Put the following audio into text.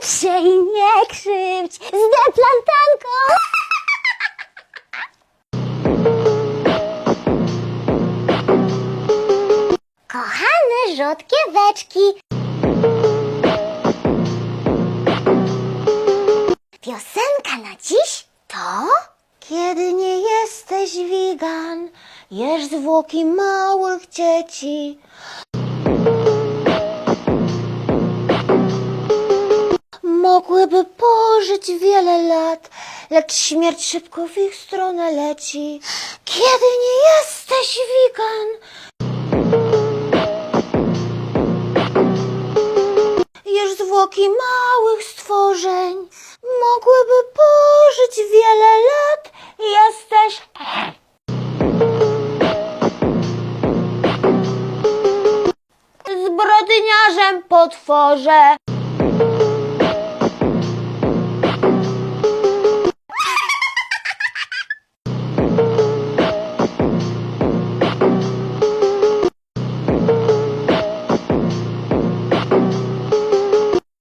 się i nie krzywdź z deplantanką. Kochane rzodkieweczki. Piosenka na dziś to... Kiedy nie jesteś wegan, jesz zwłoki małych dzieci. Mogłyby pożyć wiele lat, lecz śmierć szybko w ich stronę leci. Kiedy nie jesteś wegan, jesz zwłoki małych stworzeń. Mogłyby pożyć wiele lat, jesteś... zbrodniarzem potworze.